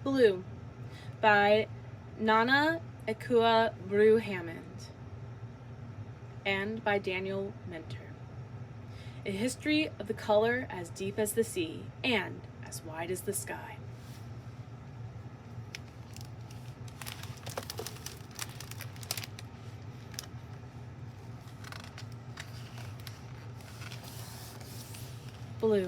Blue by Nana Ekua Brew Hammond and by Daniel Minter. A history of the color as deep as the sea and as wide as the sky. Blue.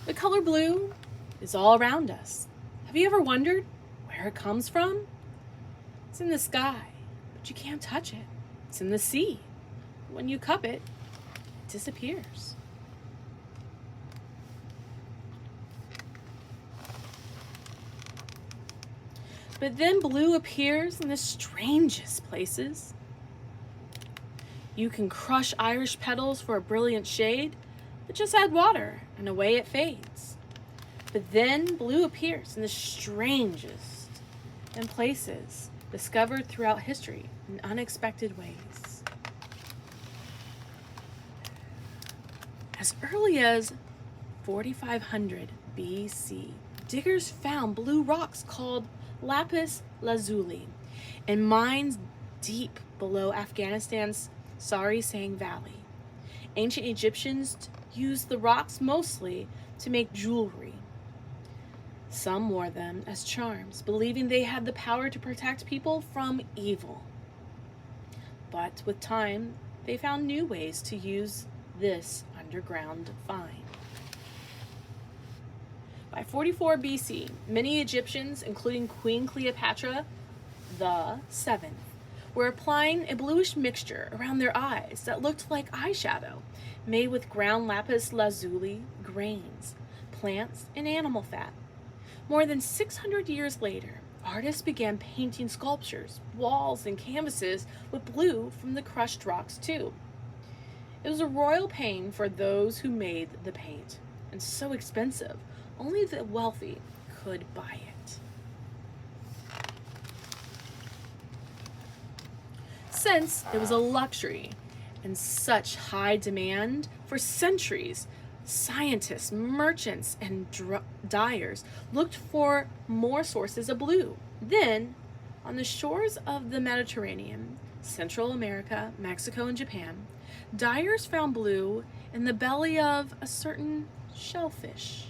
The color blue is all around us. Have you ever wondered where it comes from? It's in the sky, but you can't touch it. It's in the sea. When you cup it, it disappears. But then blue appears in the strangest places. You can crush Irish petals for a brilliant shade, but just add water and away it fades. But then blue appears in the strangest in places, discovered throughout history in unexpected ways. As early as 4500 BC, diggers found blue rocks called lapis lazuli in mines deep below Afghanistan's Sarisang Valley. Ancient Egyptians used the rocks mostly to make jewelry. Some wore them as charms, believing they had the power to protect people from evil. But with time, they found new ways to use this underground find. By 44 BC, many Egyptians, including Queen Cleopatra the Seventh, were applying a bluish mixture around their eyes that looked like eyeshadow, made with ground lapis lazuli grains, plants, and animal fat. More than 600 years later, artists began painting sculptures, walls, and canvases with blue from the crushed rocks too. It was a royal pain for those who made the paint, and so expensive, only the wealthy could buy it. Since it was a luxury and such high demand, for centuries, scientists, merchants, and dyers looked for more sources of blue. Then, on the shores of the Mediterranean, Central America, Mexico, and Japan, dyers found blue in the belly of a certain shellfish.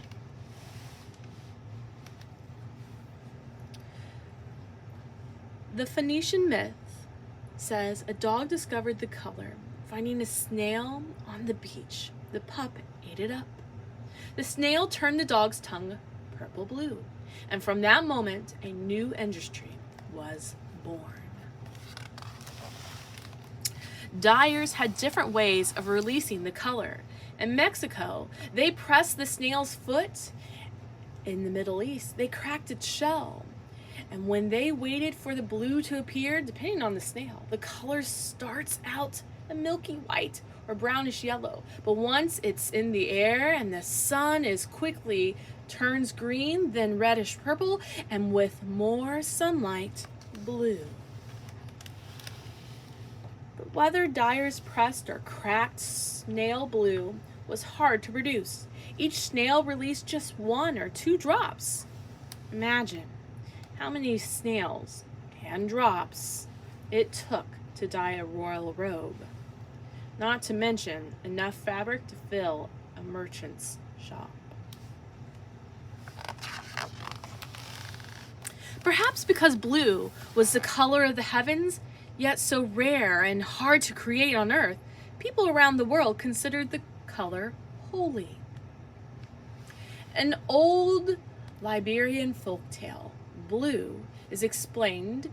The Phoenician myth says a dog discovered the color, finding a snail on the beach. The pup ate it up. The snail turned the dog's tongue purple blue, and from that moment, a new industry was born. Dyers had different ways of releasing the color. In Mexico, they pressed the snail's foot. In the Middle East, they cracked its shell. And when they waited for the blue to appear, depending on the snail, the color starts out a milky white or brownish yellow. But once it's in the air and the sun is quickly turns green, then reddish purple, and with more sunlight, blue. But whether dyers pressed or cracked snail blue was hard to produce. Each snail released just 1 or 2 drops. Imagine how many snails and drops it took to dye a royal robe. Not to mention enough fabric to fill a merchant's shop. Perhaps because blue was the color of the heavens, yet so rare and hard to create on earth, people around the world considered the color holy. An old Liberian folktale, blue is explained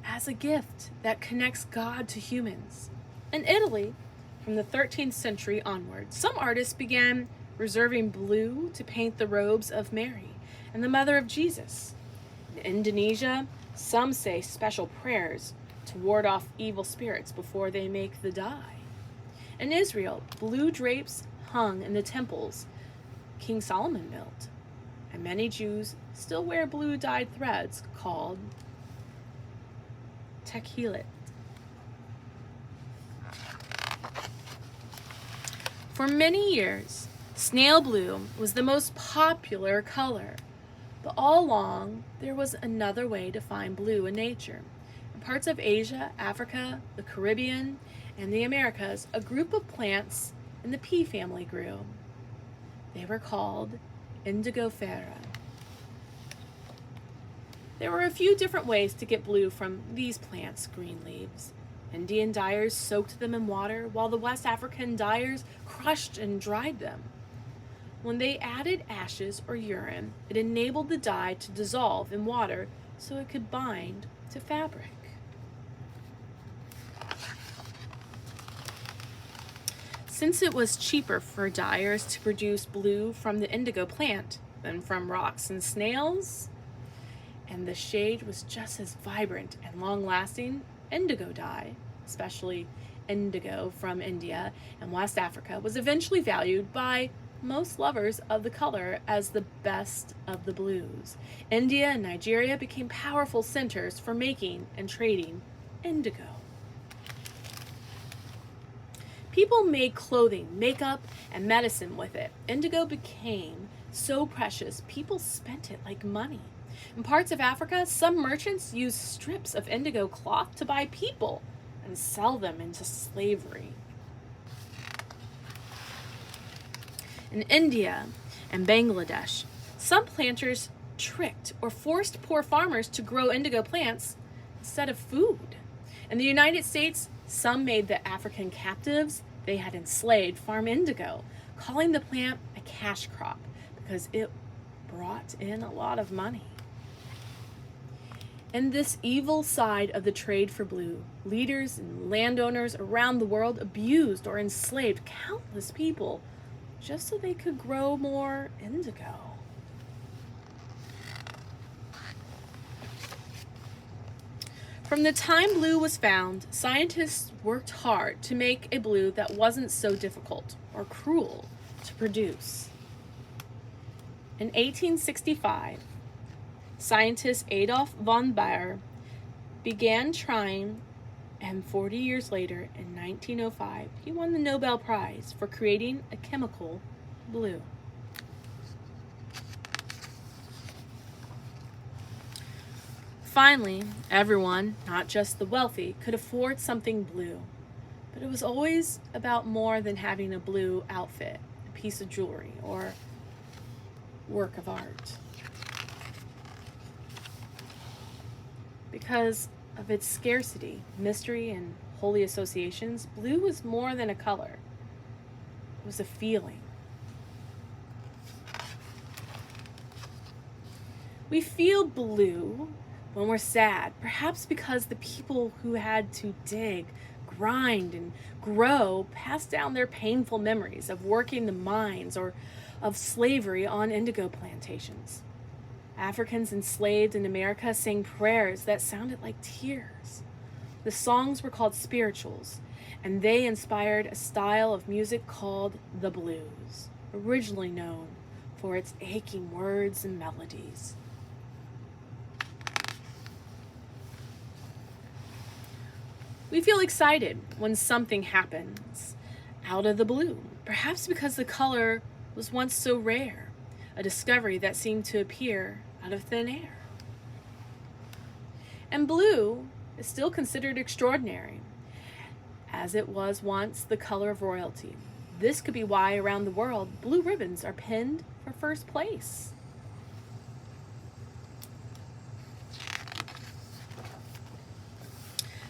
as a gift that connects God to humans. In Italy, from the 13th century onward, some artists began reserving blue to paint the robes of Mary and the mother of Jesus. In Indonesia, some say special prayers to ward off evil spirits before they make the dye. In Israel, blue drapes hung in the temples King Solomon built, and many Jews still wear blue dyed threads called techelet. For many years, snail blue was the most popular color, but all along there was another way to find blue in nature. In parts of Asia, Africa, the Caribbean, and the Americas, a group of plants in the pea family grew. They were called indigofera. There were a few different ways to get blue from these plants' green leaves. Indian dyers soaked them in water, while the West African dyers crushed and dried them. When they added ashes or urine, it enabled the dye to dissolve in water so it could bind to fabric. Since it was cheaper for dyers to produce blue from the indigo plant than from rocks and snails, and the shade was just as vibrant and long-lasting, indigo dye, especially indigo from India and West Africa, was eventually valued by most lovers of the color as the best of the blues. India and Nigeria became powerful centers for making and trading indigo. People made clothing, makeup, and medicine with it. Indigo became so precious, people spent it like money. In parts of Africa, some merchants used strips of indigo cloth to buy people and sell them into slavery. In India and Bangladesh, some planters tricked or forced poor farmers to grow indigo plants instead of food. In the United States, some made the African captives they had enslaved farm indigo, calling the plant a cash crop because it brought in a lot of money. In this evil side of the trade for blue, leaders and landowners around the world abused or enslaved countless people just so they could grow more indigo. From the time blue was found, scientists worked hard to make a blue that wasn't so difficult or cruel to produce. In 1865, scientist Adolf von Baer began trying, and 40 years later, in 1905, he won the Nobel Prize for creating a chemical blue. Finally, everyone, not just the wealthy, could afford something blue. But it was always about more than having a blue outfit, a piece of jewelry, or work of art. Because of its scarcity, mystery, and holy associations, blue was more than a color. It was a feeling. We feel blue when we're sad, perhaps because the people who had to dig, grind, and grow passed down their painful memories of working the mines or of slavery on indigo plantations. Africans enslaved in America sang prayers that sounded like tears. The songs were called spirituals, and they inspired a style of music called the blues, originally known for its aching words and melodies. We feel excited when something happens out of the blue, perhaps because the color was once so rare, a discovery that seemed to appear out of thin air. And blue is still considered extraordinary, as it was once the color of royalty. This could be why around the world, blue ribbons are pinned for first place.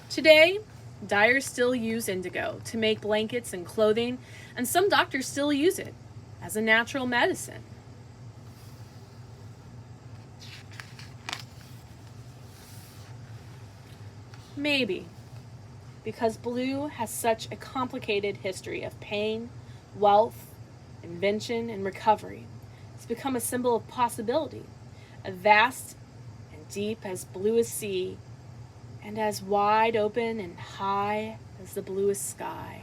Today, dyers still use indigo to make blankets and clothing, and some doctors still use it as a natural medicine. Maybe because blue has such a complicated history of pain, wealth, invention, and recovery, it's become a symbol of possibility, as vast and deep as blue as sea, and as wide open and high as the bluest sky.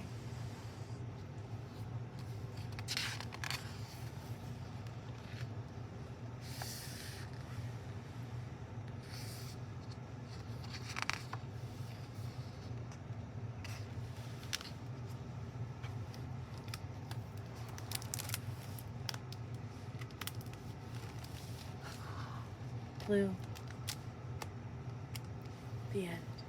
blue. The end.